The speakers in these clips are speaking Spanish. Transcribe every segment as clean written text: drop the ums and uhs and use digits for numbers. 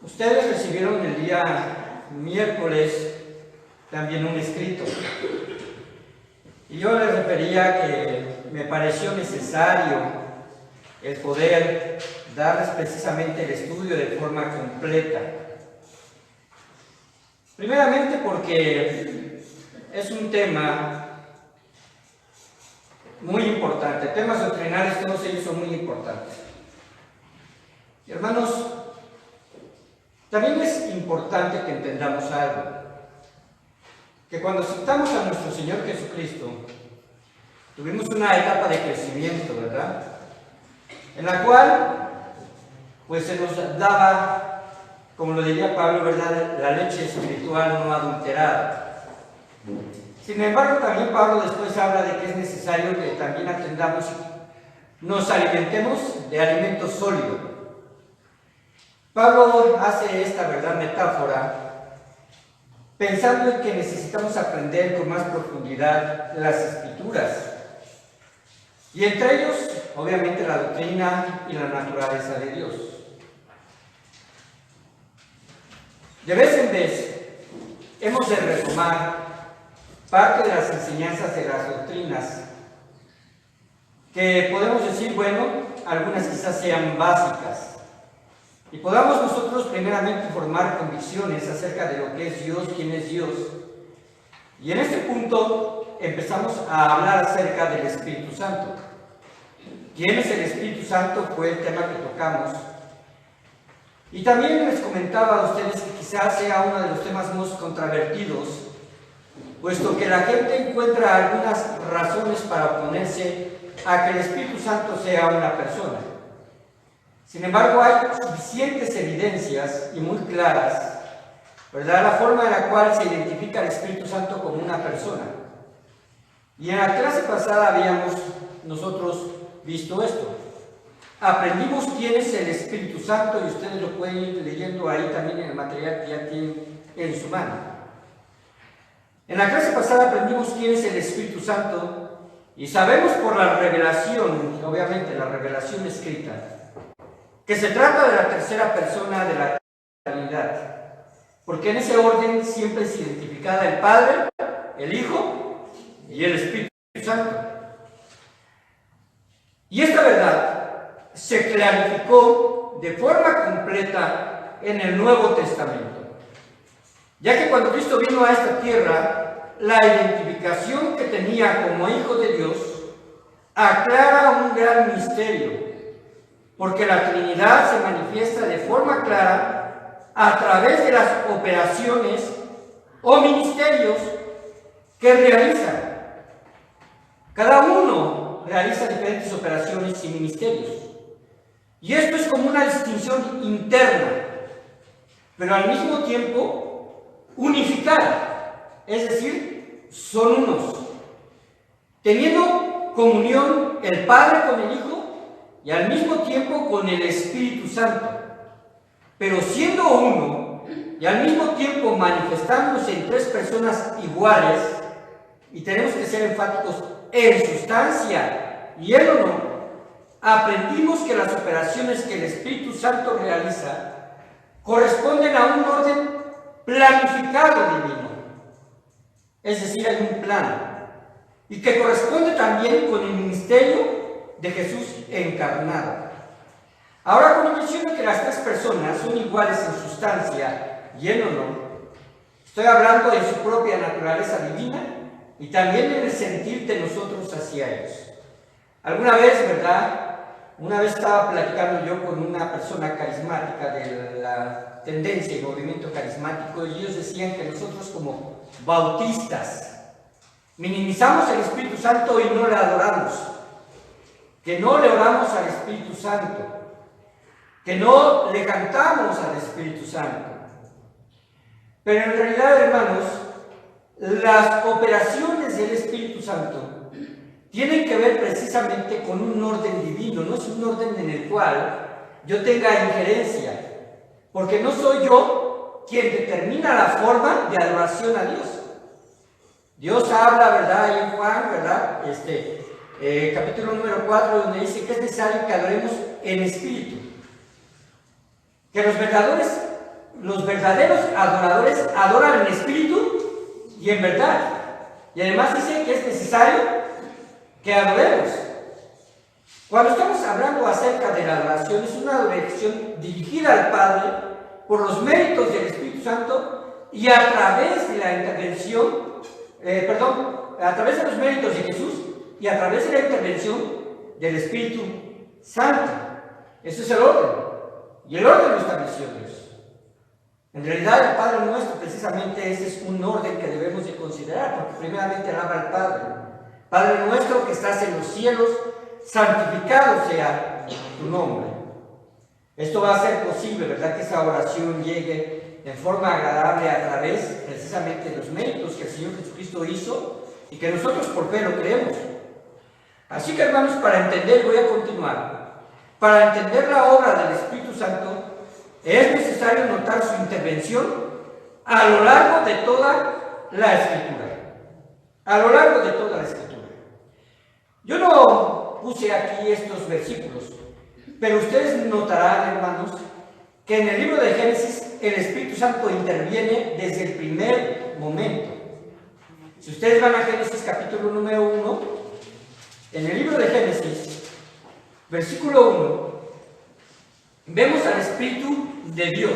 Ustedes recibieron el día miércoles también un escrito. Y yo les refería que me pareció necesario el poder darles precisamente el estudio de forma completa. Primeramente porque es un tema muy importante. Temas doctrinales, todos ellos son muy importantes. Y hermanos, también es importante que entendamos algo. Que cuando aceptamos a nuestro Señor Jesucristo, tuvimos una etapa de crecimiento, ¿verdad? En la cual, pues se nos daba, como lo diría Pablo, ¿verdad?, la leche espiritual no adulterada. Sin embargo, también Pablo después habla de que es necesario que también atendamos, nos alimentemos de alimento sólido. Pablo hace esta, ¿verdad?, metáfora, pensando en que necesitamos aprender con más profundidad las Escrituras. Y entre ellos, obviamente, la doctrina y la naturaleza de Dios. De vez en vez, hemos de retomar parte de las enseñanzas de las doctrinas, que podemos decir, bueno, algunas quizás sean básicas, y podamos nosotros primeramente formar convicciones acerca de lo que es Dios, quién es Dios. Y en este punto empezamos a hablar acerca del Espíritu Santo. ¿Quién es el Espíritu Santo? Fue el tema que tocamos. Y también les comentaba a ustedes que quizás sea uno de los temas más controvertidos, puesto que la gente encuentra algunas razones para oponerse a que el Espíritu Santo sea una persona. Sin embargo, hay suficientes evidencias y muy claras, ¿verdad?, la forma en la cual se identifica al Espíritu Santo como una persona. Y en la clase pasada habíamos nosotros visto esto. Aprendimos quién es el Espíritu Santo y ustedes lo pueden ir leyendo ahí también en el material que ya tienen en su mano. En la clase pasada aprendimos quién es el Espíritu Santo y sabemos por la revelación, obviamente la revelación escrita, que se trata de la tercera persona de la Trinidad, porque en ese orden siempre es identificada el Padre, el Hijo y el Espíritu Santo. Y esta verdad se clarificó de forma completa en el Nuevo Testamento, ya que cuando Cristo vino a esta tierra, la identificación que tenía como Hijo de Dios aclara un gran misterio, porque la Trinidad se manifiesta de forma clara a través de las operaciones o ministerios que realiza. Cada uno realiza diferentes operaciones y ministerios. Y esto es como una distinción interna, pero al mismo tiempo unificada. Es decir, son unos. Teniendo comunión el Padre con el Hijo y al mismo tiempo con el Espíritu Santo, pero siendo uno y al mismo tiempo manifestándose en tres personas iguales, y tenemos que ser enfáticos en sustancia y en honor, aprendimos que las operaciones que el Espíritu Santo realiza corresponden a un orden planificado divino, es decir, hay un plan, y que corresponde también con el ministerio de Jesús encarnado. Ahora, cuando menciono que las tres personas son iguales en sustancia y en honor, estoy hablando de su propia naturaleza divina y también en el sentir de nosotros hacia ellos. Alguna vez, ¿verdad?, una vez estaba platicando yo con una persona carismática de la tendencia y movimiento carismático, y ellos decían que nosotros como bautistas minimizamos el Espíritu Santo y no le adoramos, que no le oramos al Espíritu Santo, que no le cantamos al Espíritu Santo. Pero en realidad, hermanos, las operaciones del Espíritu Santo tienen que ver precisamente con un orden divino, no es un orden en el cual yo tenga injerencia, porque no soy yo quien determina la forma de adoración a Dios. Dios habla, ¿verdad?, ahí en Juan, ¿verdad?, capítulo número 4, donde dice que es necesario que adoremos en espíritu, que los verdaderos los verdaderos adoradores adoran en espíritu y en verdad. Y además dice que es necesario que adoremos. Cuando estamos hablando acerca de la adoración, es una adoración dirigida al Padre por los méritos del Espíritu Santo y a través de la intervención, a través de los méritos de Jesús y a través de la intervención del Espíritu Santo. Ese es el orden. Y el orden lo estableció Dios. En realidad, el Padre Nuestro, precisamente, ese es un orden que debemos de considerar, porque primeramente alaba al Padre. Padre nuestro que estás en los cielos, santificado sea tu nombre. Esto va a ser posible, ¿verdad? Que esa oración llegue en forma agradable a través, precisamente, de los méritos que el Señor Jesucristo hizo y que nosotros por fe lo creemos. Así que, hermanos, para entender, voy a continuar. Para entender la obra del Espíritu Santo, es necesario notar su intervención a lo largo de toda la Escritura. A lo largo de toda la Escritura. Yo no puse aquí estos versículos, pero ustedes notarán, hermanos, que en el libro de Génesis el Espíritu Santo interviene desde el primer momento. Si ustedes van a Génesis capítulo número 1, en el libro de Génesis, versículo 1, vemos al Espíritu de Dios.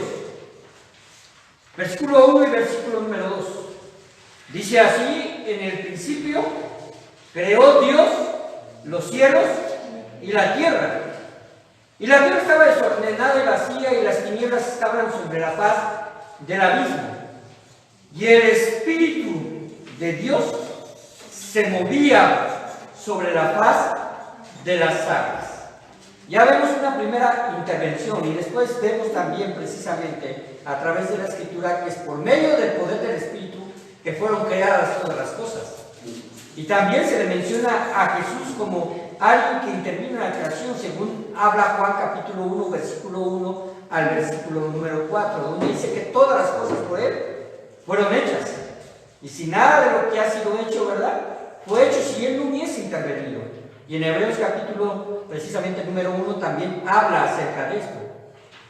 Versículo 1 y versículo número 2. Dice así: en el principio creó Dios los cielos y la tierra. Y la tierra estaba desordenada y vacía, y las tinieblas estaban sobre la faz del abismo. Y el Espíritu de Dios se movía sobre la faz de las aguas. Ya vemos una primera intervención y después vemos también precisamente a través de la Escritura que es por medio del poder del Espíritu que fueron creadas todas las cosas. Y también se le menciona a Jesús como alguien que intervino en la creación, según habla Juan capítulo 1, versículo 1 al versículo número 4, donde dice que todas las cosas por Él fueron hechas. Y si nada de lo que ha sido hecho, ¿verdad?, fue hecho si Él no hubiese intervenido. Y en Hebreos capítulo, precisamente número 1, también habla acerca de esto.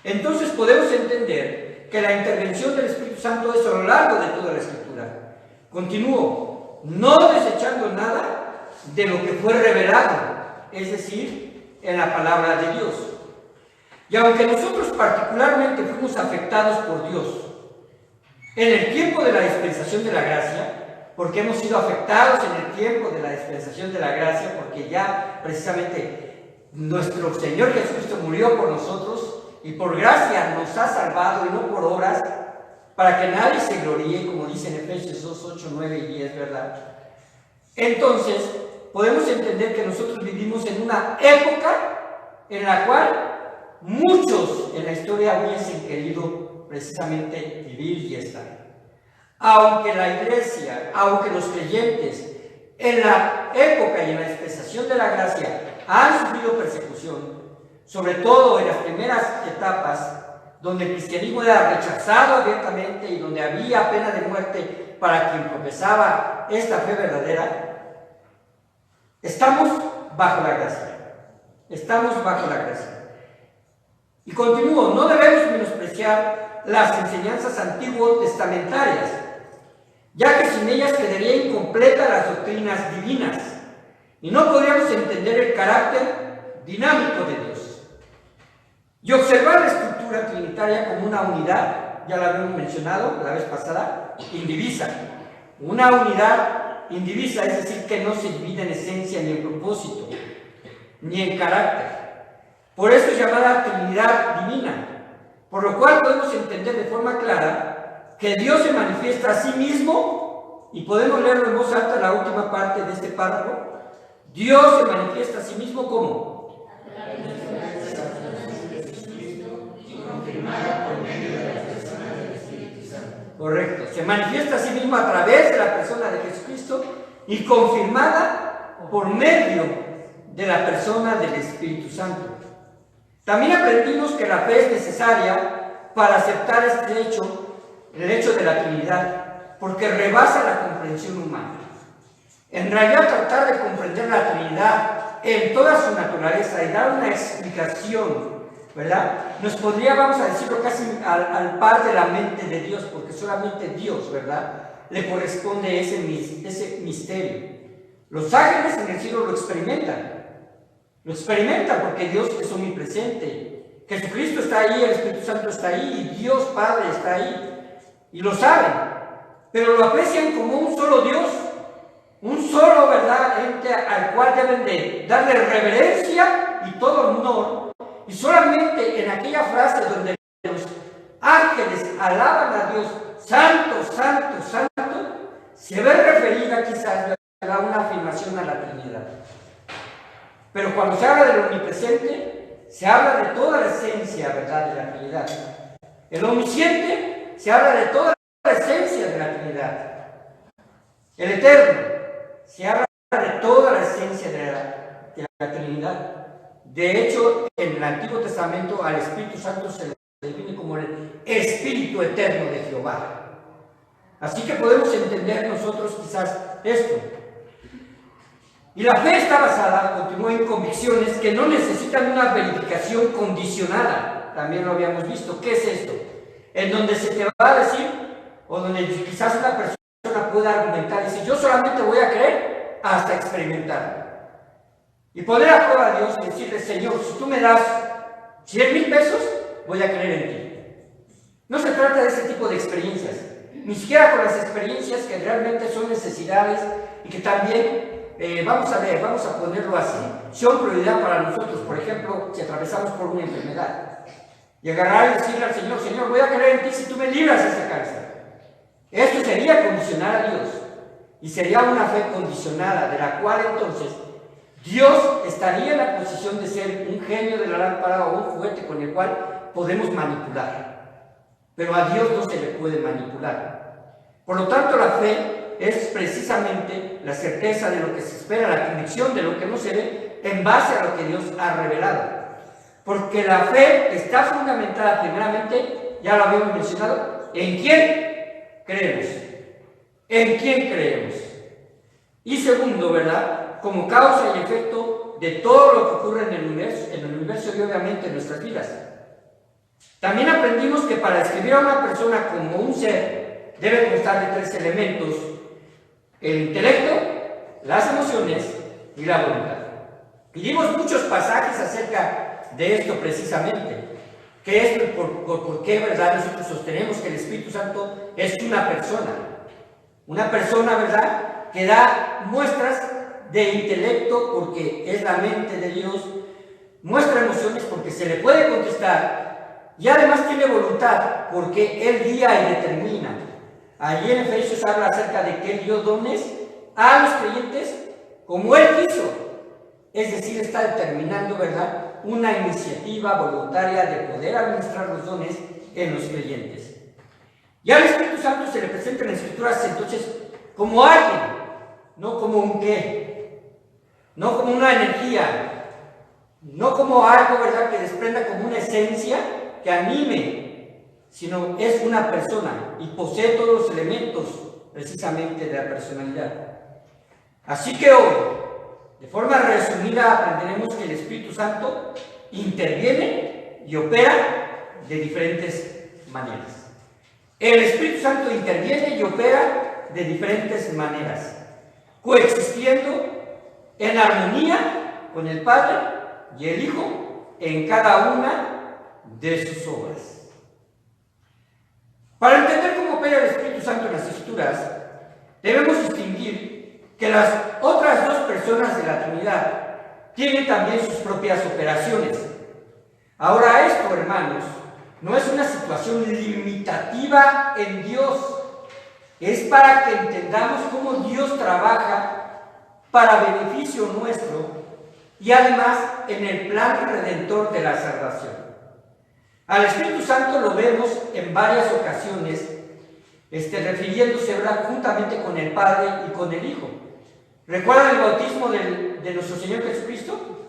Entonces podemos entender que la intervención del Espíritu Santo es a lo largo de toda la Escritura. Continúo, no desechando nada de lo que fue revelado, es decir, en la palabra de Dios. Y aunque nosotros particularmente fuimos afectados por Dios en el tiempo de la dispensación de la gracia, porque hemos sido afectados en el tiempo de la dispensación de la gracia, porque ya precisamente nuestro Señor Jesucristo murió por nosotros y por gracia nos ha salvado y no por obras, para que nadie se gloríe, como dice en Efesios 2, 8, 9 y 10, ¿verdad? Entonces, podemos entender que nosotros vivimos en una época en la cual muchos en la historia hubiesen querido precisamente vivir y estar. Aunque la iglesia, aunque los creyentes en la época y en la dispensación de la gracia han sufrido persecución, sobre todo en las primeras etapas, donde el cristianismo era rechazado abiertamente y donde había pena de muerte para quien profesaba esta fe verdadera, estamos bajo la gracia. Estamos bajo la gracia. Y continúo, no debemos menospreciar las enseñanzas antiguo testamentarias, ya que sin ellas quedaría incompleta las doctrinas divinas y no podríamos entender el carácter dinámico de Dios. Y observar la estructura trinitaria como una unidad, ya la habíamos mencionado la vez pasada, indivisa. Una unidad indivisa, es decir, que no se divide en esencia ni en propósito, ni en carácter. Por eso es llamada Trinidad Divina, por lo cual podemos entender de forma clara que Dios se manifiesta a sí mismo, y podemos leerlo en voz alta la última parte de este párrafo. Dios se manifiesta a sí mismo como correcto, se manifiesta a sí mismo a través de la persona de Jesucristo y confirmada por medio de la persona del Espíritu Santo. También aprendimos que la fe es necesaria para aceptar este hecho, el hecho de la Trinidad, porque rebasa la comprensión humana. En realidad, tratar de comprender la Trinidad en toda su naturaleza y dar una explicación ¿verdad? Nos pondría, vamos a decirlo, casi al par de la mente de Dios, porque solamente Dios, ¿verdad?, le corresponde ese misterio. Los ángeles en el cielo lo experimentan porque Dios es omnipresente. Jesucristo está ahí, el Espíritu Santo está ahí, y Dios Padre está ahí, y lo saben, pero lo aprecian como un solo Dios, un solo, ¿verdad?, ente al cual deben de darle reverencia y todo honor. Y solamente en aquella frase donde los ángeles alaban a Dios, santo, santo, santo, se ve referida quizás a una afirmación a la Trinidad. Pero cuando se habla del omnipresente, se habla de toda la esencia, ¿verdad?, de la Trinidad. El omnisciente se habla de toda la esencia de la Trinidad. El eterno se habla de toda la esencia de la Trinidad. De hecho, en el Antiguo Testamento al Espíritu Santo se le define como el Espíritu Eterno de Jehová. Así que podemos entender nosotros quizás esto. Y la fe está basada, continúa, en convicciones que no necesitan una verificación condicionada. También lo habíamos visto. ¿Qué es esto? En donde se te va a decir, o donde quizás una persona pueda argumentar y decir, yo solamente voy a creer hasta experimentar. Y poner a prueba a Dios y decirle, Señor, si tú me das 100,000 pesos, voy a creer en ti. No se trata de ese tipo de experiencias, ni siquiera con las experiencias que realmente son necesidades y que también, vamos a ponerlo así, son prioridad para nosotros. Por ejemplo, si atravesamos por una enfermedad, y agarrar y decirle al Señor, Señor, voy a creer en ti si tú me libras de esa cáncer. Esto sería condicionar a Dios, y sería una fe condicionada, de la cual entonces Dios estaría en la posición de ser un genio de la lámpara o un juguete con el cual podemos manipular. Pero a Dios no se le puede manipular. Por lo tanto, la fe es precisamente la certeza de lo que se espera, la convicción de lo que no se ve en base a lo que Dios ha revelado. Porque la fe está fundamentada primeramente, ya lo habíamos mencionado, ¿en quién creemos? ¿En quién creemos? Y segundo, ¿verdad?, como causa y efecto de todo lo que ocurre en el universo y obviamente en nuestras vidas. También aprendimos que para describir a una persona como un ser debe constar de 3 elementos: el intelecto, las emociones y la voluntad. Y dimos muchos pasajes acerca de esto precisamente, que es por qué, ¿verdad?, nosotros sostenemos que el Espíritu Santo es una persona, ¿verdad?, que da muestras de intelecto porque es la mente de Dios, muestra emociones porque se le puede contestar, y además tiene voluntad porque Él guía y determina. Allí en Efesios habla acerca de que Él dio dones a los creyentes como Él quiso, es decir, está determinando, ¿verdad?, una iniciativa voluntaria de poder administrar los dones en los creyentes. Y al Espíritu Santo se le presenta en las Escrituras entonces como alguien, no como un qué, no como una energía, no como algo, ¿verdad?, que desprenda como una esencia que anime, sino es una persona y posee todos los elementos precisamente de la personalidad. Así que hoy, de forma resumida, aprenderemos que el Espíritu Santo interviene y opera de diferentes maneras. El Espíritu Santo interviene y opera de diferentes maneras, coexistiendo en armonía con el Padre y el Hijo en cada una de sus obras. Para entender cómo opera el Espíritu Santo en las Escrituras, debemos distinguir que las otras 2 personas de la Trinidad tienen también sus propias operaciones. Ahora esto, hermanos, no es una situación limitativa en Dios, es para que entendamos cómo Dios trabaja para beneficio nuestro y además en el plan redentor de la salvación. Al Espíritu Santo lo vemos en varias ocasiones refiriéndose, ¿verdad?, juntamente con el Padre y con el Hijo. ¿Recuerdan el bautismo de nuestro Señor Jesucristo?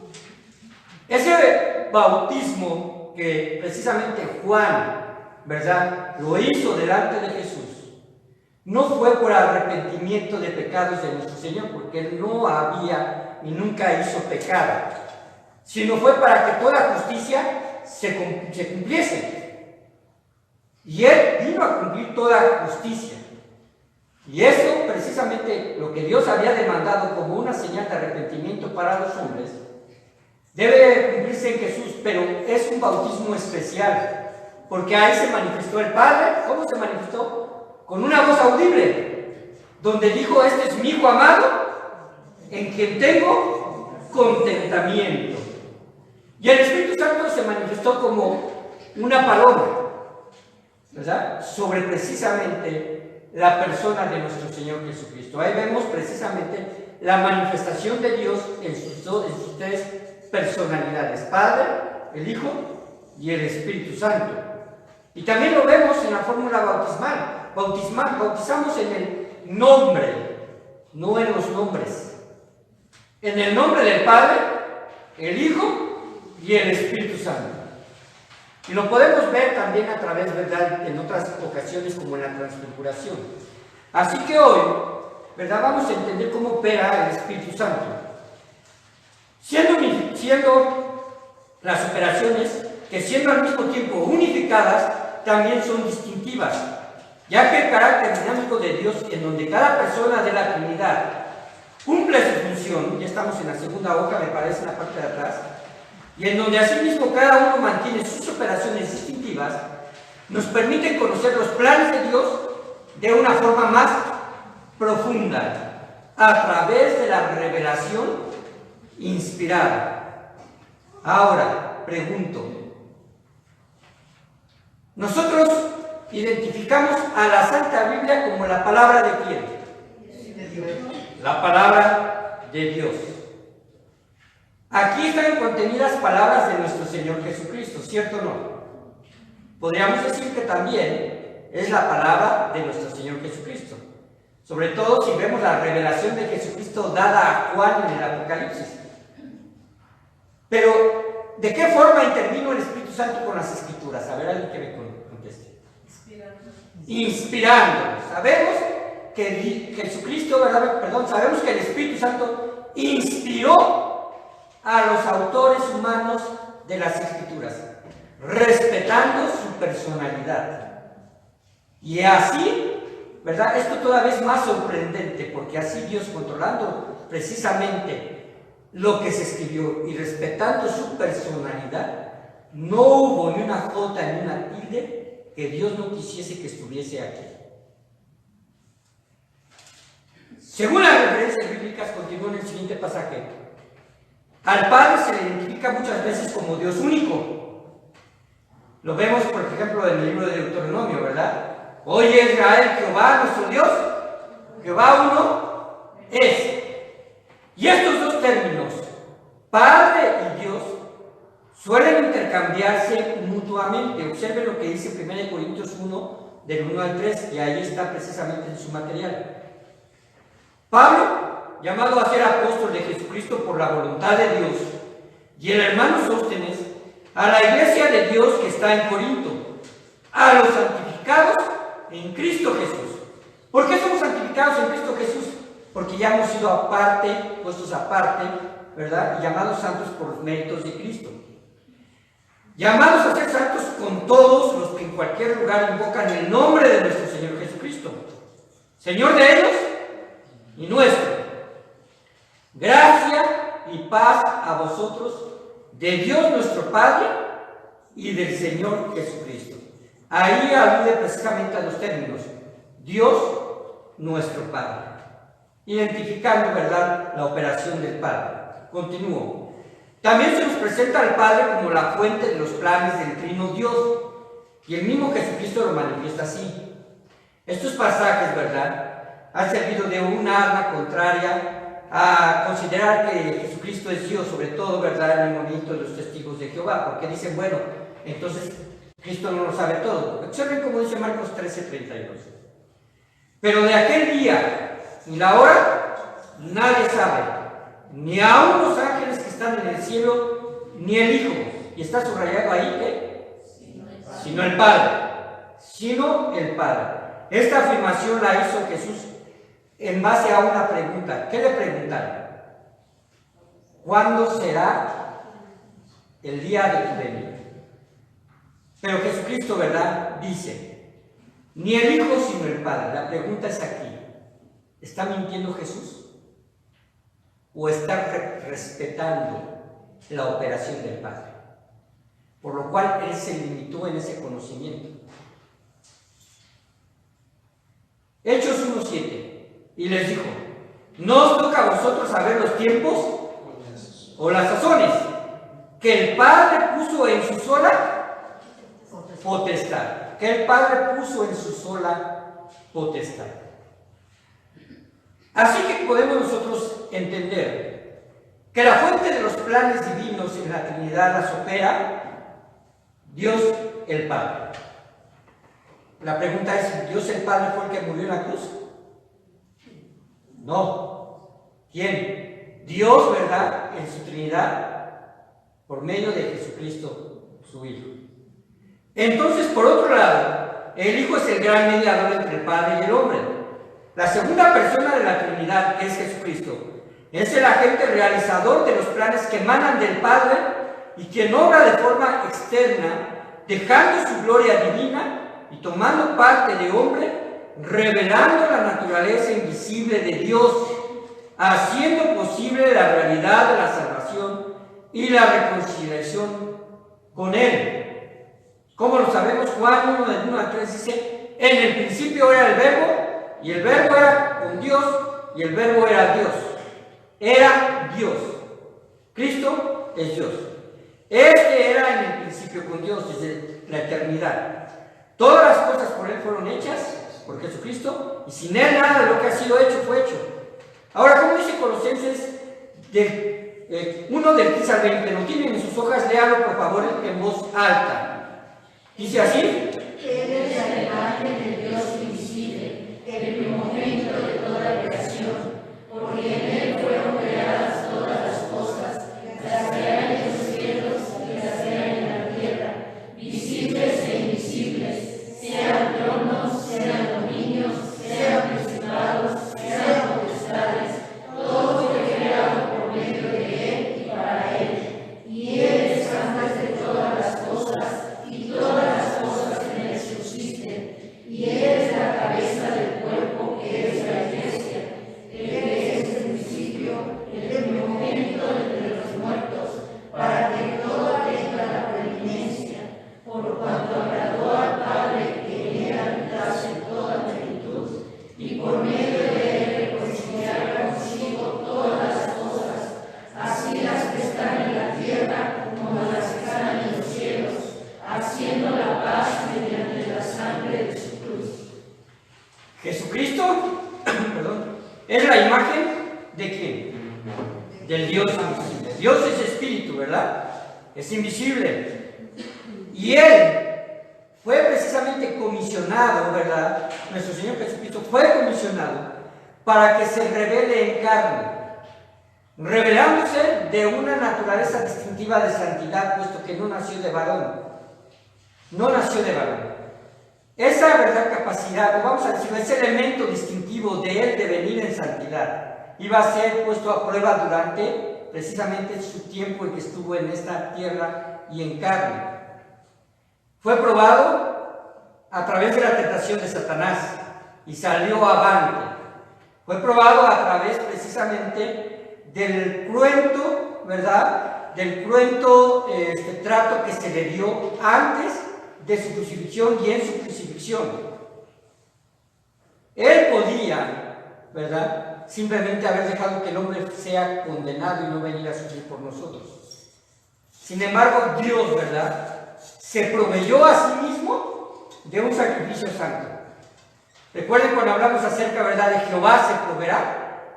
Ese bautismo que precisamente Juan, ¿verdad?, lo hizo delante de Jesús, no fue por arrepentimiento de pecados de nuestro Señor, porque Él no había y nunca hizo pecado, sino fue para que toda justicia se cumpliese. Y Él vino a cumplir toda justicia. Y eso, precisamente, lo que Dios había demandado como una señal de arrepentimiento para los hombres, debe cumplirse en Jesús, pero es un bautismo especial, porque ahí se manifestó el Padre. ¿Cómo se manifestó? Con una voz audible, donde dijo: este es mi Hijo amado, en quien tengo contentamiento. Y el Espíritu Santo se manifestó como una paloma, ¿verdad?, sobre precisamente la persona de nuestro Señor Jesucristo. Ahí vemos precisamente la manifestación de Dios en sus tres personalidades: Padre, el Hijo y el Espíritu Santo. Y también lo vemos en la fórmula bautismal. Bautizamos en el nombre, no en los nombres. En el nombre del Padre, el Hijo y el Espíritu Santo. Y lo podemos ver también a través, ¿verdad?, en otras ocasiones, como en la transfiguración. Así que hoy, ¿verdad?, vamos a entender cómo opera el Espíritu Santo. Siendo las operaciones que, siendo al mismo tiempo unificadas, también son distintivas, ya que el carácter dinámico de Dios, en donde cada persona de la Trinidad cumple su función, ya estamos en la segunda hoja, me parece, en la parte de atrás, y en donde asimismo cada uno mantiene sus operaciones distintivas, nos permite conocer los planes de Dios de una forma más profunda, a través de la revelación inspirada. Ahora, pregunto, nosotros identificamos a la Santa Biblia como la palabra de ¿quién? De Dios. La palabra de Dios. Aquí están contenidas palabras de nuestro Señor Jesucristo, ¿cierto o no? Podríamos decir que también es la palabra de nuestro Señor Jesucristo, sobre todo si vemos la revelación de Jesucristo dada a Juan en el Apocalipsis. Pero, ¿de qué forma intervino el Espíritu Santo con las Escrituras? A ver, alguien que me conteste. Inspirando. Sabemos que Jesucristo, sabemos que el Espíritu Santo inspiró a los autores humanos de las Escrituras, respetando su personalidad. Y así, ¿verdad?, esto todavía es más sorprendente, porque así Dios, controlando precisamente lo que se escribió y respetando su personalidad, no hubo ni una jota ni una tilde que Dios no quisiese que estuviese aquí. Según las referencias bíblicas, continúa en el siguiente pasaje, al Padre se le identifica muchas veces como Dios único. Lo vemos, por ejemplo, en el libro de Deuteronomio, ¿verdad? Oye, Israel, Jehová nuestro Dios, Jehová uno es. Y estos dos términos, Padre y Dios, suelen intercambiarse mutuamente. Observe lo que dice 1 Corintios 1, del 1 al 3, y ahí está precisamente en su material. Pablo, llamado a ser apóstol de Jesucristo por la voluntad de Dios, y el hermano Sóstenes, a la iglesia de Dios que está en Corinto, a los santificados en Cristo Jesús. ¿Por qué somos santificados en Cristo Jesús? Porque ya hemos sido aparte, puestos aparte, ¿verdad?, y llamados santos por los méritos de Cristo. Llamados a ser santos con todos los que en cualquier lugar invocan el nombre de nuestro Señor Jesucristo, Señor de ellos y nuestro. Gracia y paz a vosotros, de Dios nuestro Padre y del Señor Jesucristo. Ahí alude precisamente a los términos Dios nuestro Padre, identificando, ¿verdad?, la operación del Padre. Continúo. También se nos presenta al Padre como la fuente de los planes del Trino Dios, y el mismo Jesucristo lo manifiesta así. Estos pasajes, ¿verdad?, han servido de un arma contraria a considerar que Jesucristo es Dios, sobre todo, ¿verdad?, en el movimiento de los testigos de Jehová, porque dicen, bueno, entonces Cristo no lo sabe todo. Observen cómo dice Marcos 13:32. Pero de aquel día y la hora nadie sabe, ni aun los ángeles que están en el cielo, ni el Hijo. Y está subrayado ahí que sino el Padre. Sino el Padre. Esta afirmación la hizo Jesús en base a una pregunta. ¿Qué le preguntaron? ¿Cuándo será el día de tu venida. Pero Jesucristo, ¿verdad?, dice, ni el Hijo sino el Padre. La pregunta es aquí, ¿está mintiendo Jesús? ¿O está respetando la operación del Padre? Por lo cual Él se limitó en ese conocimiento. Hechos 1:7, y les dijo, no os toca a vosotros saber los tiempos o las sazones que el Padre puso en su sola potestad. Que el Padre puso en su sola potestad. Así que podemos nosotros entender que la fuente de los planes divinos en la Trinidad las opera Dios el Padre. La pregunta es, ¿Dios el Padre fue el que murió en la cruz? No. ¿Quién? Dios, ¿verdad?, en su Trinidad, por medio de Jesucristo, su Hijo. Entonces, por otro lado, el Hijo es el gran mediador entre el Padre y el hombre. La segunda persona de la Trinidad, que es Jesucristo, es el agente realizador de los planes que emanan del Padre y quien obra de forma externa, dejando su gloria divina y tomando parte de hombre, revelando la naturaleza invisible de Dios, haciendo posible la realidad de la salvación y la reconciliación con Él. ¿Cómo lo sabemos? Juan 1, del 1 al 3 dice, en el principio era el Verbo, y el Verbo era con Dios, y el Verbo era Dios. Era Dios. Cristo es Dios. Este era en el principio con Dios desde la eternidad. Todas las cosas por Él fueron hechas, por Jesucristo, y sin Él nada de lo que ha sido hecho fue hecho. Ahora, ¿cómo dice Colosenses 1 del 15 al 20? ¿Lo tienen en sus hojas? Léalo por favor en voz alta. Dice así: Eres la imagen del Dios invisible, el primogénito de toda la creación, porque en Él fueron creadas todas las cosas, las que hay en los cielos y las que hay en la tierra, visibles e invisibles, sean tronos, sean dominios, sean principados, sean potestades, todo fue creado por medio de Él y para Él, y Él es antes de todas las cosas, y todas las cosas en Él subsisten, y Él es la cabeza del cuerpo que es la iglesia. Él es el principio, el primogénito entre los muertos, para que toda tenga la preeminencia, por cuanto agradó al Padre que en Él habitase toda plenitud, y por medio de Él reconciliar consigo todas las cosas, así las que están en la tierra como las que están en los cielos, haciendo la paz mediante la sangre de su cruz. Jesucristo, perdón, es la imagen de quién? Del Dios invisible. Dios es espíritu, ¿verdad? Es invisible. Y Él fue precisamente comisionado, ¿verdad? Nuestro Señor Jesucristo fue comisionado para que se revele en carne, revelándose de una naturaleza distintiva de santidad, puesto que no nació de varón. No nació de varón. Esa, ¿verdad?, capacidad, o vamos a decir, ese elemento distintivo de Él de venir en santidad, iba a ser puesto a prueba durante precisamente su tiempo en que estuvo en esta tierra y en carne. Fue probado a través de la tentación de Satanás y salió avante. Fue probado a través precisamente del cruento, ¿verdad?, del cruento trato que se le dio antes de su crucifixión y en su crucifixión. Él podía, ¿verdad?, simplemente haber dejado que el hombre sea condenado y no venir a sufrir por nosotros. Sin embargo, Dios, ¿verdad?, se proveyó a sí mismo de un sacrificio santo. Recuerden cuando hablamos acerca, ¿verdad?, de Jehová se proveerá.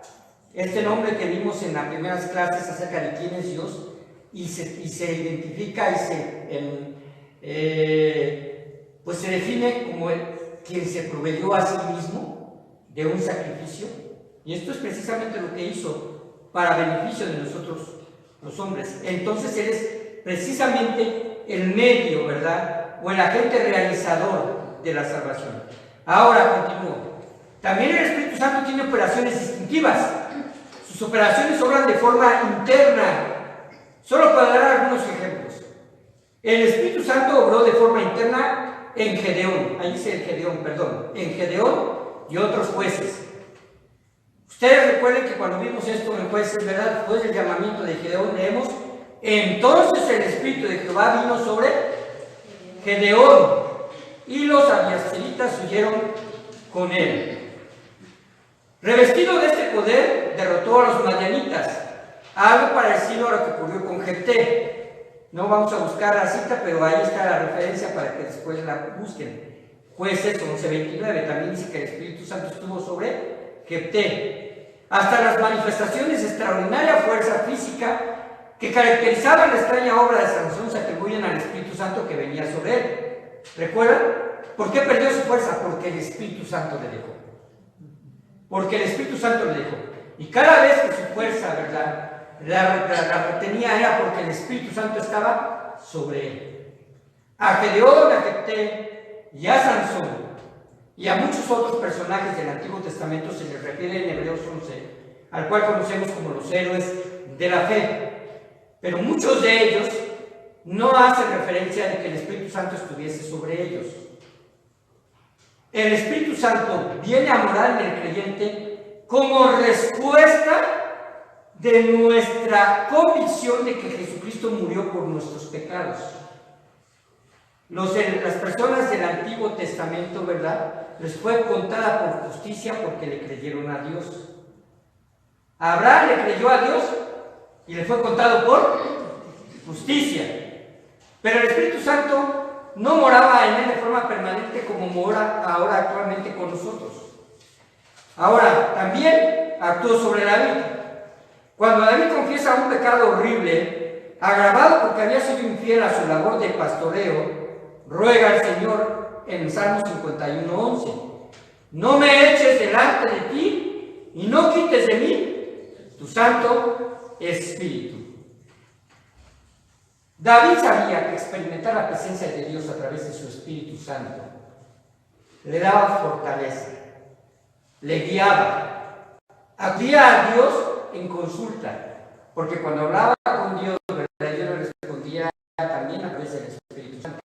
Este nombre que vimos en las primeras clases acerca de quién es Dios, y se identifica y pues se define como quien se proveyó a sí mismo de un sacrificio. Y esto es precisamente lo que hizo para beneficio de nosotros los hombres. Entonces Él es precisamente el medio, ¿verdad?, o el agente realizador de la salvación. Ahora continúo. También el Espíritu Santo tiene operaciones distintivas. Sus operaciones obran de forma interna. Solo para dar algunos ejemplos. El Espíritu Santo obró de forma interna en Gedeón, ahí dice el Gedeón, perdón, en Gedeón y otros jueces. Ustedes recuerden que cuando vimos esto en Jueces, ¿verdad? Después del llamamiento de Gedeón, leemos: entonces el Espíritu de Jehová vino sobre Gedeón, y los abiezritas huyeron con él. Revestido de este poder, derrotó a los madianitas, algo parecido a lo que ocurrió con Jefté. No vamos a buscar la cita, pero ahí está la referencia para que después la busquen. Jueces 11:29, también dice que el Espíritu Santo estuvo sobre Jefté. Hasta las manifestaciones de extraordinaria fuerza física que caracterizaban la extraña obra de Sansón se atribuyen al Espíritu Santo que venía sobre él. ¿Recuerdan? ¿Por qué perdió su fuerza? Porque el Espíritu Santo le dejó. Porque el Espíritu Santo le dejó. Y cada vez que su fuerza, ¿verdad?, la retenía, era porque el Espíritu Santo estaba sobre él. A Gedeón, a Jefté y a Sansón y a muchos otros personajes del Antiguo Testamento se les refiere en Hebreos 11, al cual conocemos como los héroes de la fe. Pero muchos de ellos no hacen referencia de que el Espíritu Santo estuviese sobre ellos. El Espíritu Santo viene a morar en el creyente como respuesta de nuestra convicción de que Jesucristo murió por nuestros pecados. Las personas del Antiguo Testamento, ¿verdad?, les fue contada por justicia porque le creyeron a Dios. Abraham le creyó a Dios y le fue contado por justicia. Pero el Espíritu Santo no moraba en él de forma permanente como mora ahora actualmente con nosotros. Ahora, también actuó sobre David. Cuando David confiesa un pecado horrible, agravado porque había sido infiel a su labor de pastoreo, ruega al Señor en Salmo 51:11: no me eches delante de ti y no quites de mí tu Santo Espíritu. David sabía que experimentar la presencia de Dios a través de su Espíritu Santo le daba fortaleza, le guiaba, acudía a Dios en consulta, porque cuando hablaba con Dios, ¿verdad?, yo le respondía también a través del Espíritu Santo.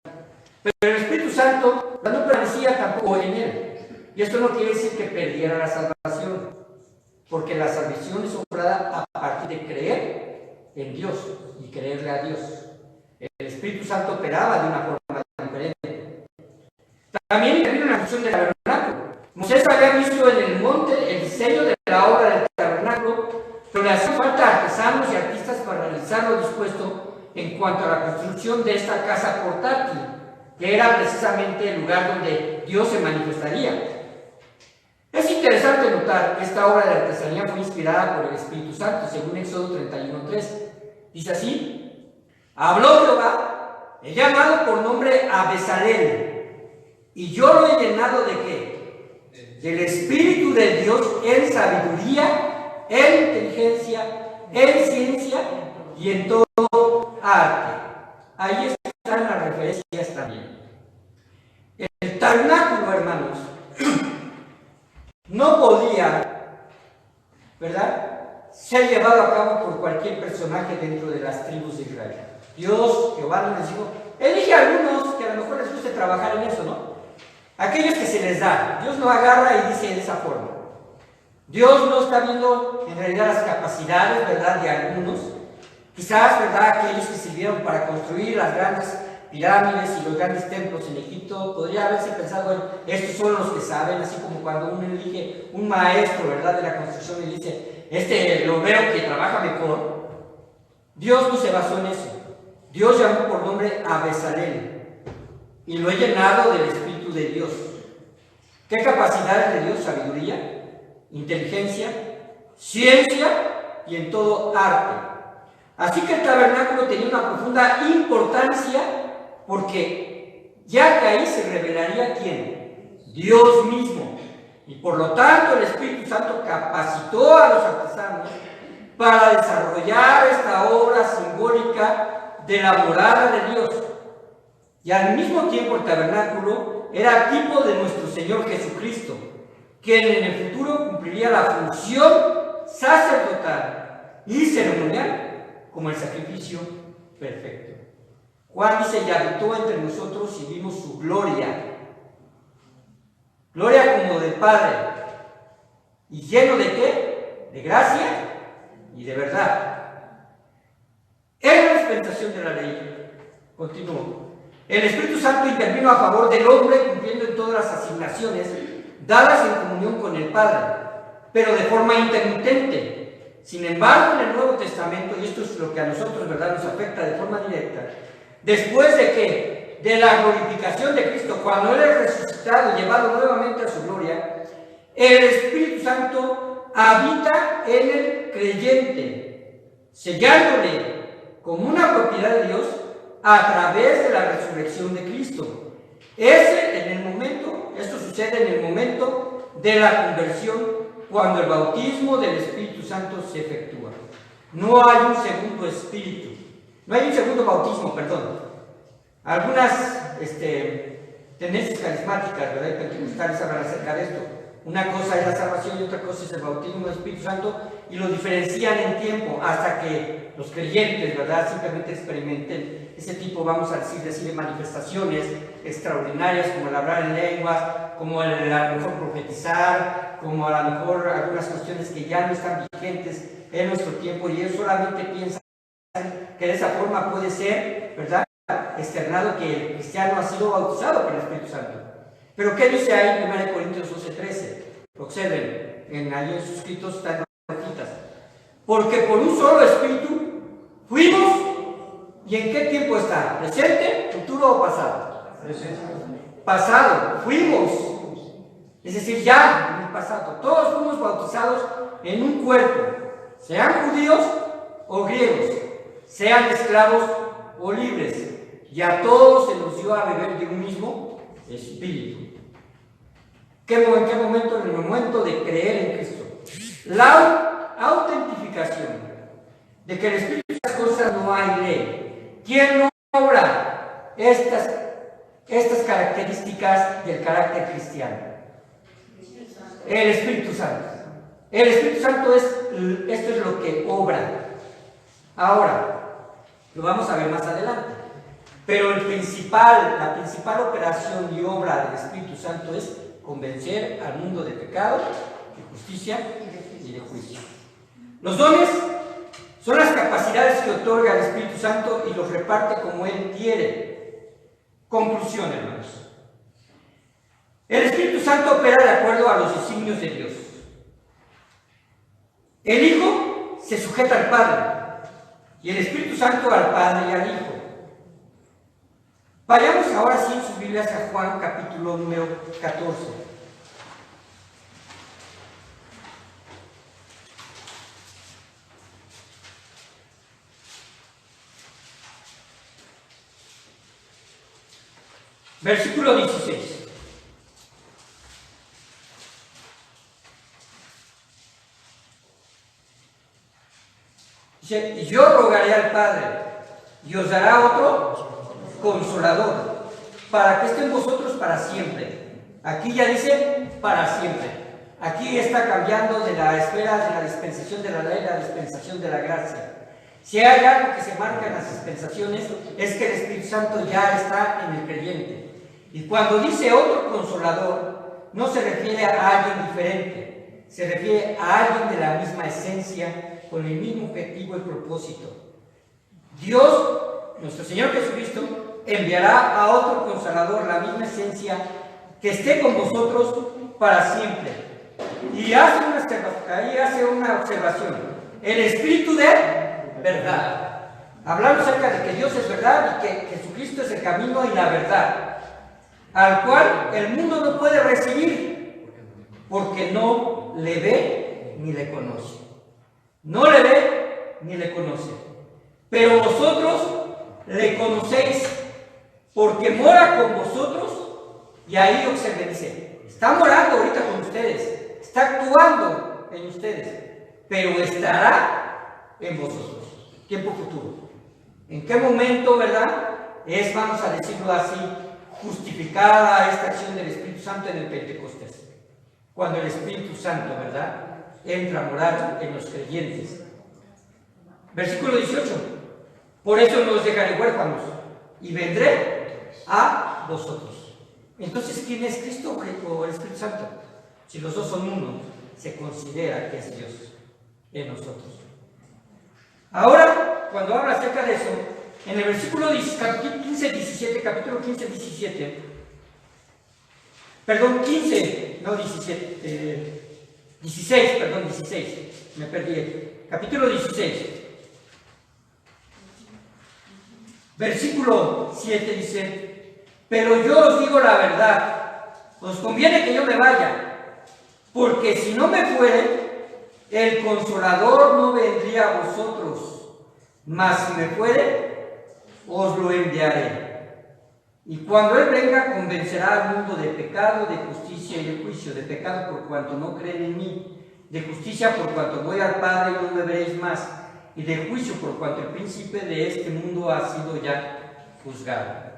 Pero el Espíritu Santo no permanecía tampoco en él, y esto no quiere decir que perdiera la salvación, porque la salvación es obrada a partir de creer en Dios y creerle a Dios. El Espíritu Santo operaba de una forma diferente. También intervino en la función del tabernáculo. Moisés había visto en el monte el diseño de la obra del tabernáculo, pero le hacían falta artesanos y artistas para realizar lo dispuesto en cuanto a la construcción de esta casa portátil, que era precisamente el lugar donde Dios se manifestaría. Es interesante notar que esta obra de artesanía fue inspirada por el Espíritu Santo, según Éxodo 31:3. Dice así: habló Jehová, he llamado por nombre a Bezalel, y yo lo he llenado ¿de qué? Del Espíritu de Dios, en sabiduría, en inteligencia, en ciencia y en todo arte. Ahí están las referencias también. El tabernáculo, hermanos, no podía, ¿verdad?, ser llevado a cabo por cualquier personaje dentro de las tribus de Israel. Dios, Jehová, no les dijo: elige a algunos que a lo mejor les guste trabajar en eso, ¿no? Aquellos que se les da. Dios no agarra y dice de esa forma. Dios no está viendo en realidad las capacidades, ¿verdad?, de algunos. Quizás, ¿verdad?, aquellos que sirvieron para construir las grandes pirámides y los grandes templos en Egipto, podría haberse pensado: bueno, estos son los que saben, así como cuando uno elige un maestro, ¿verdad?, de la construcción y dice: este lo veo que trabaja mejor. Dios no se basó en eso. Dios llamó por nombre a Bezalel y lo he llenado del Espíritu de Dios. ¿Qué capacidades de Dios? Sabiduría, inteligencia, ciencia y en todo arte. Así que el tabernáculo tenía una profunda importancia, porque ya que ahí se revelaría ¿quién? Dios mismo. Y por lo tanto el Espíritu Santo capacitó a los artesanos para desarrollar esta obra simbólica de la morada de Dios. Y al mismo tiempo el tabernáculo era tipo de nuestro Señor Jesucristo, quien en el futuro cumpliría la función sacerdotal y ceremonial como el sacrificio perfecto. Juan dice, y habitó entre nosotros y vimos su gloria. Gloria como del Padre. ¿Y lleno de qué? De gracia y de verdad. En la dispensación de la ley, continúo, el Espíritu Santo intervino a favor del hombre cumpliendo en todas las asignaciones dadas en comunión con el Padre, pero de forma intermitente. Sin embargo, en el Nuevo Testamento, y esto es lo que a nosotros, ¿verdad?, nos afecta de forma directa, después de que, de la glorificación de Cristo, cuando Él es resucitado y llevado nuevamente a su gloria, el Espíritu Santo habita en el creyente, sellándole como una propiedad de Dios a través de la resurrección de Cristo. Esto sucede en el momento de la conversión, cuando el bautismo del Espíritu Santo se efectúa. No hay un segundo espíritu, no hay un segundo bautismo, perdón. Algunas tendencias carismáticas, ¿verdad?, y pentecostales hablan acerca de esto. Una cosa es la salvación y otra cosa es el bautismo del Espíritu Santo, y lo diferencian en tiempo hasta que los creyentes, ¿verdad?, simplemente experimenten ese tipo, vamos a decir, de manifestaciones extraordinarias, como el hablar en lenguas, como a lo mejor profetizar, como a lo mejor algunas cuestiones que ya no están vigentes en nuestro tiempo, y ellos solamente piensan que de esa forma puede ser, ¿verdad?, externado que el cristiano ha sido bautizado por el Espíritu Santo. Pero ¿qué dice ahí en 1 Corintios 12:13? Observen, ahí en sus escritos están las hojitas. Porque por un solo Espíritu fuimos, ¿y en qué tiempo está? ¿Presente, futuro o pasado? Presente. Pasado, fuimos. Es decir, ya en el pasado. Todos fuimos bautizados en un cuerpo, sean judíos o griegos, sean esclavos o libres, y a todos se nos dio a beber de un mismo Espíritu. ¿En qué momento? En el momento de creer en Cristo. La autentificación de que el Espíritu de las cosas no hay ley. ¿Quién no obra estas características del carácter cristiano? El Espíritu Santo. El Espíritu Santo esto es lo que obra. Ahora, lo vamos a ver más adelante. Pero la principal operación y obra del Espíritu Santo es convencer al mundo de pecado, de justicia y de juicio. Los dones son las capacidades que otorga el Espíritu Santo y los reparte como Él quiere. Conclusión, hermanos. El Espíritu Santo opera de acuerdo a los designios de Dios. El Hijo se sujeta al Padre y el Espíritu Santo al Padre y al Hijo. Vayamos ahora sí en sus Biblias a Juan capítulo número 14. Versículo 16. Dice, y yo rogaré al Padre y os dará otro Consolador, para que esté en vosotros para siempre. Aquí ya dice para siempre. Aquí está cambiando de la esfera de la dispensación de la ley a la dispensación de la gracia. Si hay algo que se marca en las dispensaciones, es que el Espíritu Santo ya está en el creyente. Y cuando dice otro Consolador, no se refiere a alguien diferente, se refiere a alguien de la misma esencia, con el mismo objetivo y propósito. Dios, nuestro Señor Jesucristo, enviará a otro Consolador, la misma esencia, que esté con vosotros para siempre. Y hace una observación. El Espíritu de verdad. Hablamos acerca de que Dios es verdad y que Jesucristo es el camino y la verdad, al cual el mundo no puede recibir, porque no le ve ni le conoce. No le ve ni le conoce. Pero vosotros le conocéis, porque mora con vosotros. Y ahí observen, dice, está morando ahorita con ustedes, está actuando en ustedes, pero estará en vosotros. Tiempo futuro. ¿En qué momento, verdad? Es, vamos a decirlo así, justificada esta acción del Espíritu Santo en el Pentecostés. Cuando el Espíritu Santo, ¿verdad?, entra a morar en los creyentes. Versículo 18. Por eso no os dejaré huérfanos, y vendré a vosotros. Entonces, ¿quién es Cristo o el Espíritu Santo? Si los dos son uno, se considera que es Dios en nosotros. Ahora, cuando habla acerca de eso, en el versículo 15, 17, capítulo 15, 17, perdón, 15, no 17, 16, perdón, 16, me perdí, capítulo 16, versículo 7 dice: pero yo os digo la verdad, os conviene que yo me vaya, porque si no me fuere, el Consolador no vendría a vosotros, mas si me fuere, os lo enviaré. Y cuando Él venga, convencerá al mundo de pecado, de justicia y de juicio. De pecado por cuanto no creen en mí, de justicia por cuanto voy al Padre y no me veréis más, y de juicio por cuanto el príncipe de este mundo ha sido ya juzgado.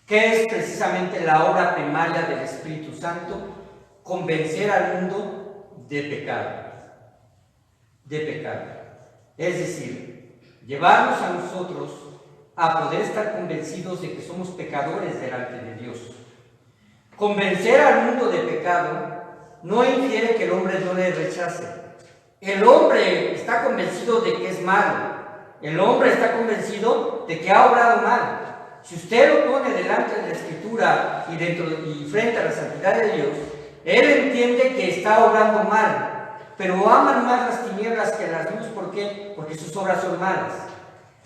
¿Qué es precisamente la obra primaria del Espíritu Santo? Convencer al mundo de pecado. De pecado. Es decir, llevarnos a nosotros a poder estar convencidos de que somos pecadores delante de Dios. Convencer al mundo de pecado no infiere que el hombre no le rechace. El hombre está convencido de que es malo. El hombre está convencido de que ha obrado mal. Si usted lo pone delante de la Escritura y frente a la santidad de Dios, él entiende que está obrando mal, pero aman más las tinieblas que las luz. ¿Por qué? Porque sus obras son malas.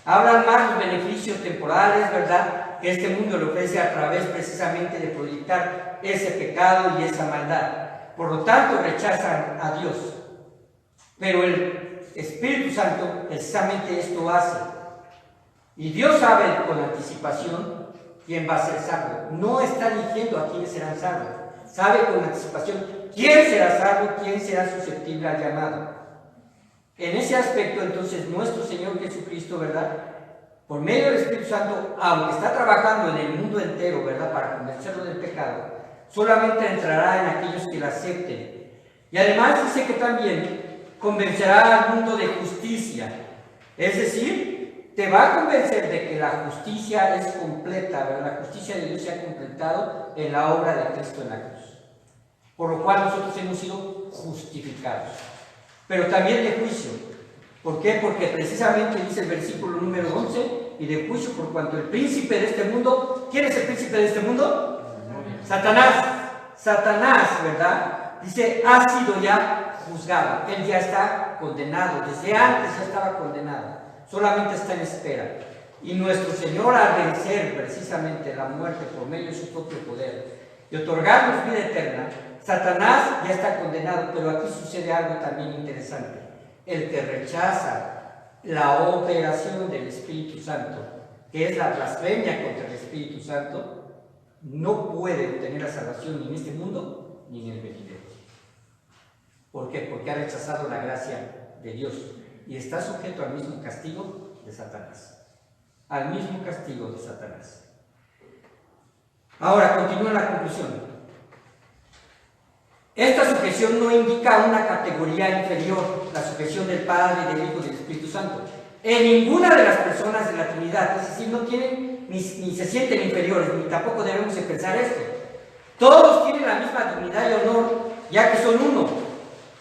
Hablan más los beneficios temporales, ¿verdad?, que este mundo le ofrece a través precisamente de proyectar ese pecado y esa maldad. Por lo tanto, rechazan a Dios. Pero el Espíritu Santo precisamente esto hace. Y Dios sabe con anticipación quién va a ser salvo. No está eligiendo a quiénes serán salvos. Sabe con anticipación quién será salvo, quién será susceptible al llamado. En ese aspecto, entonces, nuestro Señor Jesucristo, ¿verdad?, por medio del Espíritu Santo, aunque está trabajando en el mundo entero, ¿verdad?, para convencerlo del pecado, solamente entrará en aquellos que lo acepten. Y además dice que también convencerá al mundo de justicia. Es decir, te va a convencer de que la justicia es completa, ¿verdad?, la justicia de Dios se ha completado en la obra de Cristo en la cruz. Por lo cual nosotros hemos sido justificados. Pero también de juicio. ¿Por qué? Porque precisamente dice el versículo número 11, y de juicio por cuanto el príncipe de este mundo, ¿quién es el príncipe de este mundo? Satanás. Satanás, ¿verdad? Dice, ha sido ya juzgado. Él ya está condenado. Desde antes ya estaba condenado. Solamente está en espera. Y nuestro Señor, al vencer precisamente la muerte por medio de su propio poder y otorgarnos vida eterna, Satanás ya está condenado. Pero aquí sucede algo también interesante. El que rechaza la operación del Espíritu Santo, que es la blasfemia contra el Espíritu Santo, no puede obtener la salvación ni en este mundo ni en el venidero. ¿Por qué? Porque ha rechazado la gracia de Dios y está sujeto al mismo castigo de Satanás. Al mismo castigo de Satanás. Ahora, continúa la conclusión. Esta sujeción no indica una categoría inferior, la sujeción del Padre, del Hijo y del Espíritu Santo, en ninguna de las personas de la Trinidad. Es decir, no tienen ni se sienten inferiores, ni tampoco debemos de pensar esto. Todos tienen la misma dignidad y honor, ya que son uno.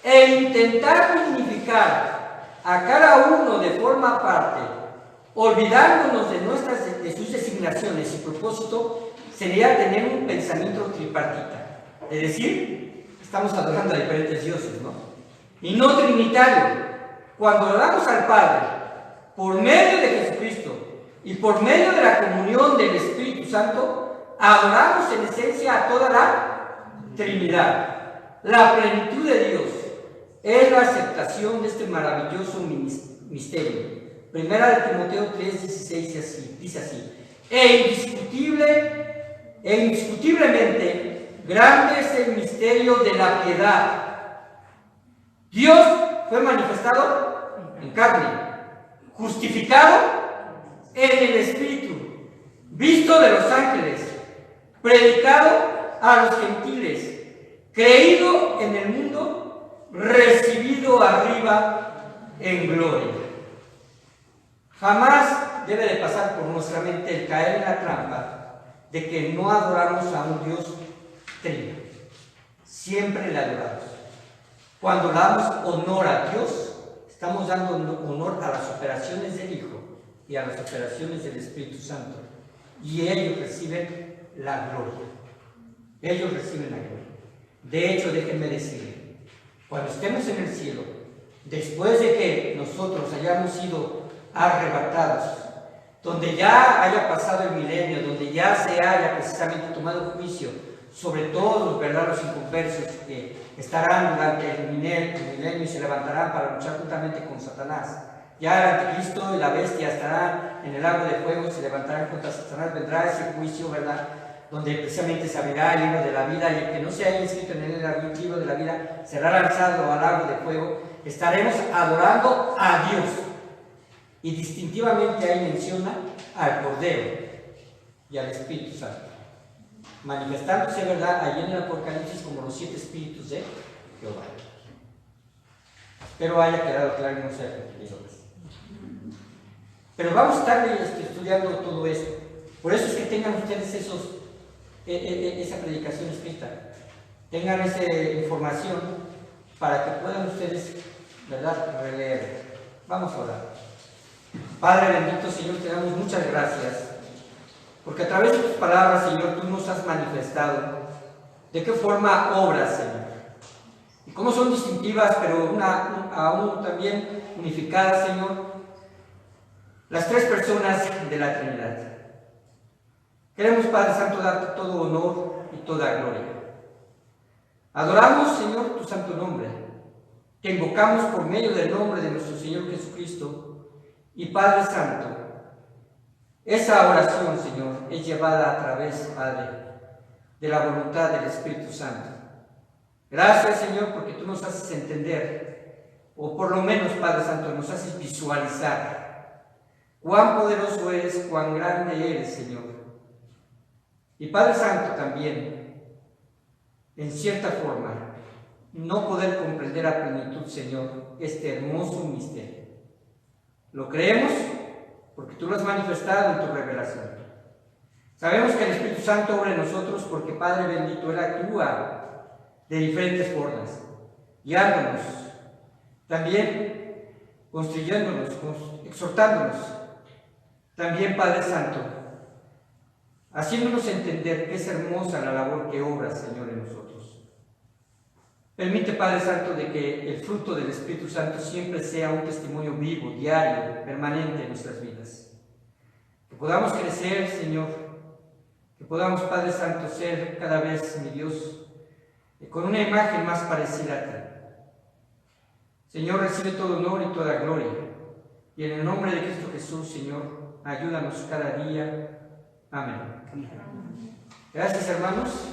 E intentar dignificar a cada uno de forma aparte, olvidándonos de sus designaciones y propósito, sería tener un pensamiento tripartita. Es decir, estamos adorando a diferentes dioses, ¿no? Y no trinitario. Cuando adoramos al Padre, por medio de Jesucristo y por medio de la comunión del Espíritu Santo, adoramos en esencia a toda la Trinidad. La plenitud de Dios es la aceptación de este maravilloso misterio. Primera de Timoteo 3:16 dice así: indiscutiblemente grande es el misterio de la piedad. Dios fue manifestado en carne, justificado en el Espíritu, visto de los ángeles, predicado a los gentiles, creído en el mundo, recibido arriba en gloria. Jamás debe de pasar por nuestra mente el caer en la trampa de que no adoramos a un Dios trino. Siempre le adoramos. Cuando le damos honor a Dios, estamos dando honor a las operaciones del Hijo y a las operaciones del Espíritu Santo. Y ellos reciben la gloria. Ellos reciben la gloria. De hecho, déjenme decirle, cuando estemos en el cielo, después de que nosotros hayamos sido arrebatados, donde ya haya pasado el milenio, donde ya se haya precisamente tomado juicio sobre todos los verdaderos inconversos que estarán durante el milenio y se levantarán para luchar juntamente con Satanás. Ya el anticristo y la bestia estarán en el lago de fuego, se levantarán contra Satanás, vendrá ese juicio, ¿verdad?, donde precisamente se abrirá el libro de la vida, y el que no se haya inscrito en el libro de la vida será lanzado al lago de fuego. Estaremos adorando a Dios, y distintivamente ahí menciona al Cordero y al Espíritu Santo, manifestándose, ¿verdad?, allí en el Apocalipsis como los 7 espíritus de Jehová. Espero haya quedado claro y no sea confundido. Pero vamos a estar estudiando todo esto. Por eso es que tengan ustedes esa predicación escrita, tengan esa información para que puedan ustedes, ¿verdad?, releer. Vamos a orar. Padre bendito, Señor, te damos muchas gracias, porque a través de tus palabras, Señor, tú nos has manifestado de qué forma obras, Señor, y cómo son distintivas, pero aún también unificadas, Señor, las 3 personas de la Trinidad. Queremos, Padre Santo, darte todo honor y toda gloria. Adoramos, Señor, tu santo nombre. Te invocamos por medio del nombre de nuestro Señor Jesucristo. Y Padre Santo, esa oración, Señor, es llevada a través, Padre, de la voluntad del Espíritu Santo. Gracias, Señor, porque tú nos haces entender, o por lo menos, Padre Santo, nos haces visualizar cuán poderoso eres, cuán grande eres, Señor. Y Padre Santo también, en cierta forma, no poder comprender a plenitud, Señor, este hermoso misterio. Lo creemos porque tú lo has manifestado en tu revelación. Sabemos que el Espíritu Santo obra en nosotros porque, Padre bendito, Él actúa de diferentes formas, guiándonos, también construyéndonos, exhortándonos. También, Padre Santo, haciéndonos entender que es hermosa la labor que obra, Señor, en nosotros. Permite, Padre Santo, de que el fruto del Espíritu Santo siempre sea un testimonio vivo, diario, permanente en nuestras vidas. Que podamos crecer, Señor, que podamos, Padre Santo, ser cada vez, mi Dios, con una imagen más parecida a ti. Señor, recibe todo honor y toda gloria. Y en el nombre de Cristo Jesús, Señor, ayúdanos cada día. Amén. Gracias, hermanos.